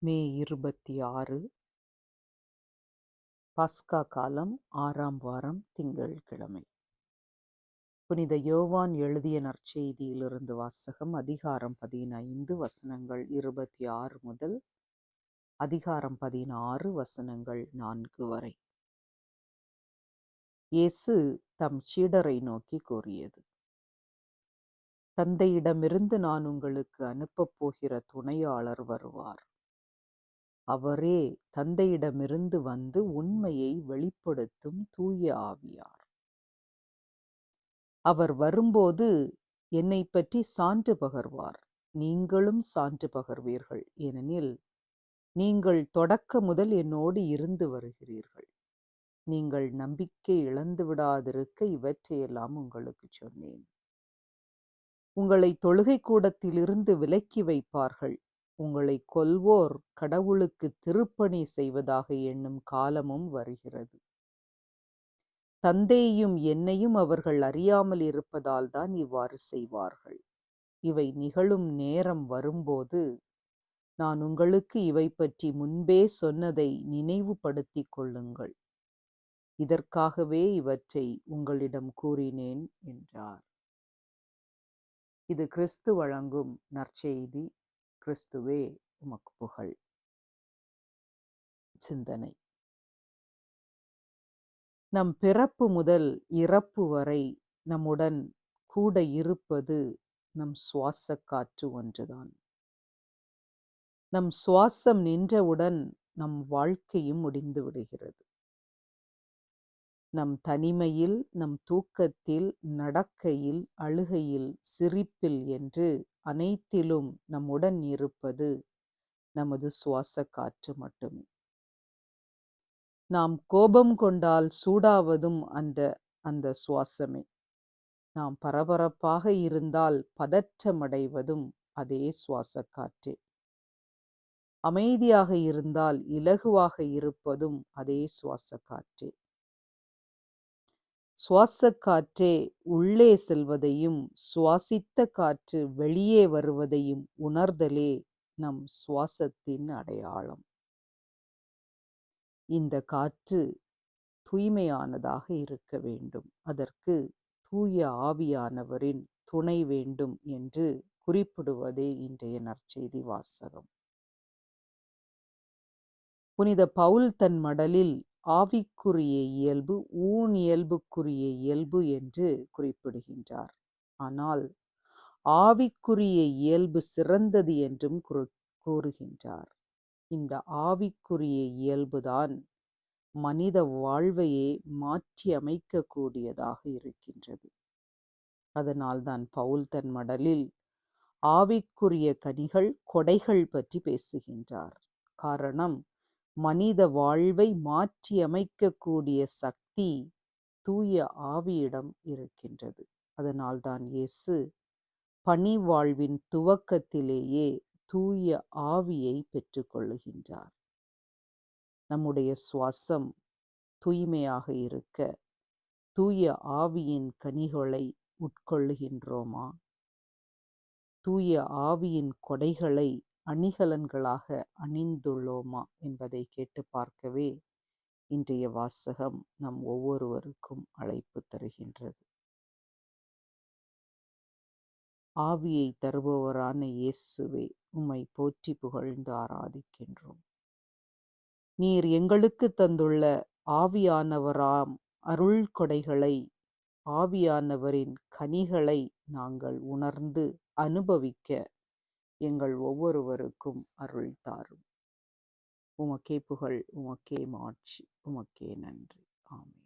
மே 26 பஸ்கா காலம் 6ஆம் வாரம் திங்கட்கிழமை. புனித யோவான் எழுதிய நற்செய்தியிலிருந்து வாசகம். அதிகாரம் 15 வசனங்கள் 26 முதல் அதிகாரம் 16 வசனங்கள் 4 வரை. இயேசு தம் சீடரை நோக்கி கூறியது: தந்தையிடமிருந்து நான் உங்களுக்கு அனுப்பப் போகிற துணையாளர் வருவார். அவரே தந்தையிடமிருந்து வந்து உண்மையை வெளிப்படுத்தும் தூய ஆவியார். அவர் வரும்போது என்னைப் பற்றி சான்று பகர்வார். நீங்களும் சான்று பகர்வீர்கள், ஏனெனில் நீங்கள் தொடக்க முதல் என்னோடு இருந்து வருகிறீர்கள். நீங்கள் நம்பிக்கை இழந்து விடாதிருக்க இவற்றையெல்லாம் உங்களுக்கு சொன்னேன். உங்களை தொழுகை கூடத்திலிருந்து விலக்கி வைப்பார்கள். உங்களை கொல்வோர் கடவுளுக்கு திருப்பணி செய்வதாக எண்ணும் காலமும் வருகிறது. தந்தையையும் என்னையும் அவர்கள் அறியாமல் இருப்பதால் தான் இவ்வாறு செய்வார்கள். இவை நிகழும் நேரம் வரும்போது நான் உங்களுக்கு இவை பற்றி முன்பே சொன்னதை நினைவுபடுத்திக் கொள்ளுங்கள். இதற்காகவே இவற்றை உங்களிடம் கூறினேன் என்றார். இது கிறிஸ்து வழங்கும் நற்செய்தி. கிறிஸ்துவே உமக்கு புகழ். சிந்தனை: நம் பிறப்பு முதல் இறப்பு வரை நம்முடன் கூட இருப்பது நம் சுவாச காற்று ஒன்றுதான். நம் சுவாசம் நின்றவுடன் நம் வாழ்க்கையும் முடிந்து விடுகிறது. நம் தனிமையில், நம் தூக்கத்தில், நடக்கையில், அழுகையில், சிரிப்பில் என்று அனைத்திலும் நம்முடன் இருப்பது நமது சுவாச காற்று மட்டுமே. நாம் கோபம் கொண்டால் சூடாவதும் அந்த சுவாசமே. நாம் பரபரப்பாக இருந்தால் பதற்றமடைவதும் அதே சுவாச காற்றே. அமைதியாக இருந்தால் இலகுவாக இருப்பதும் அதே சுவாச காற்றே. சுவாச காற்றே உள்ளே செல்வதையும் சுவாசித்த காற்று வெளியே வருவதையும் உணர்தலே நம் சுவாசத்தின் அடையாளம். இந்த காற்று தூய்மையானதாக இருக்க வேண்டும். அதற்கு தூய ஆவியானவரின் துணை வேண்டும் என்று குறிப்பிடுவதே இன்றைய நற்செய்தி வாசகம். புனித பவுல் தன் மடலில் ஆவிக்குரிய இயல்பு ஊன் இயல்புக்குரிய இயல்பு என்று குறிப்பிடுகின்றார். ஆனால் ஆவிக்குரிய இயல்பு சிறந்தது என்றும் கூறுகின்றார். இந்த ஆவிக்குரிய இயல்புதான் மனித வாழ்வையே மாற்றி அமைக்கக்கூடியதாக இருக்கின்றது. அதனால்தான் பவுல் தன் மடலில் ஆவிக்குரிய கனிகள், கொடைகள் பற்றி பேசுகின்றார். காரணம், மனித வாழ்வை மாற்றி அமைக்கக்கூடிய சக்தி தூய ஆவியிடம் இருக்கின்றது. அதனால்தான் இயேசு பணி வாழ்வின் துவக்கத்திலேயே தூய ஆவியை பெற்றுக்கொள்ளுகின்றார். நம்முடைய சுவாசம் தூய்மையாக இருக்க தூய ஆவியின் கனிகளை உட்கொள்ளுகின்றோமா? தூய ஆவியின் கொடைகளை அணிகலன்களாக அணிந்துள்ளோமா என்பதை கேட்டு பார்க்கவே இன்றைய வாசகம் நம் ஒவ்வொருவருக்கும் அழைப்பு தருகின்றது. ஆவியை தருபவரான இயேசுவே, உம்மை போற்றி புகழ்ந்து ஆராதிக்கின்றோம். நீர் எங்களுக்கு தந்துள்ள ஆவியானவராம் அருள் கொடைகளை, ஆவியானவரின் கனிகளை நாங்கள் உணர்ந்து அனுபவிக்க எங்கள் ஒவ்வொருவருக்கும் அருள் தாரும். உமக்கே புகழ், உமக்கே மாட்சி, உமக்கே நன்றி. ஆமென்.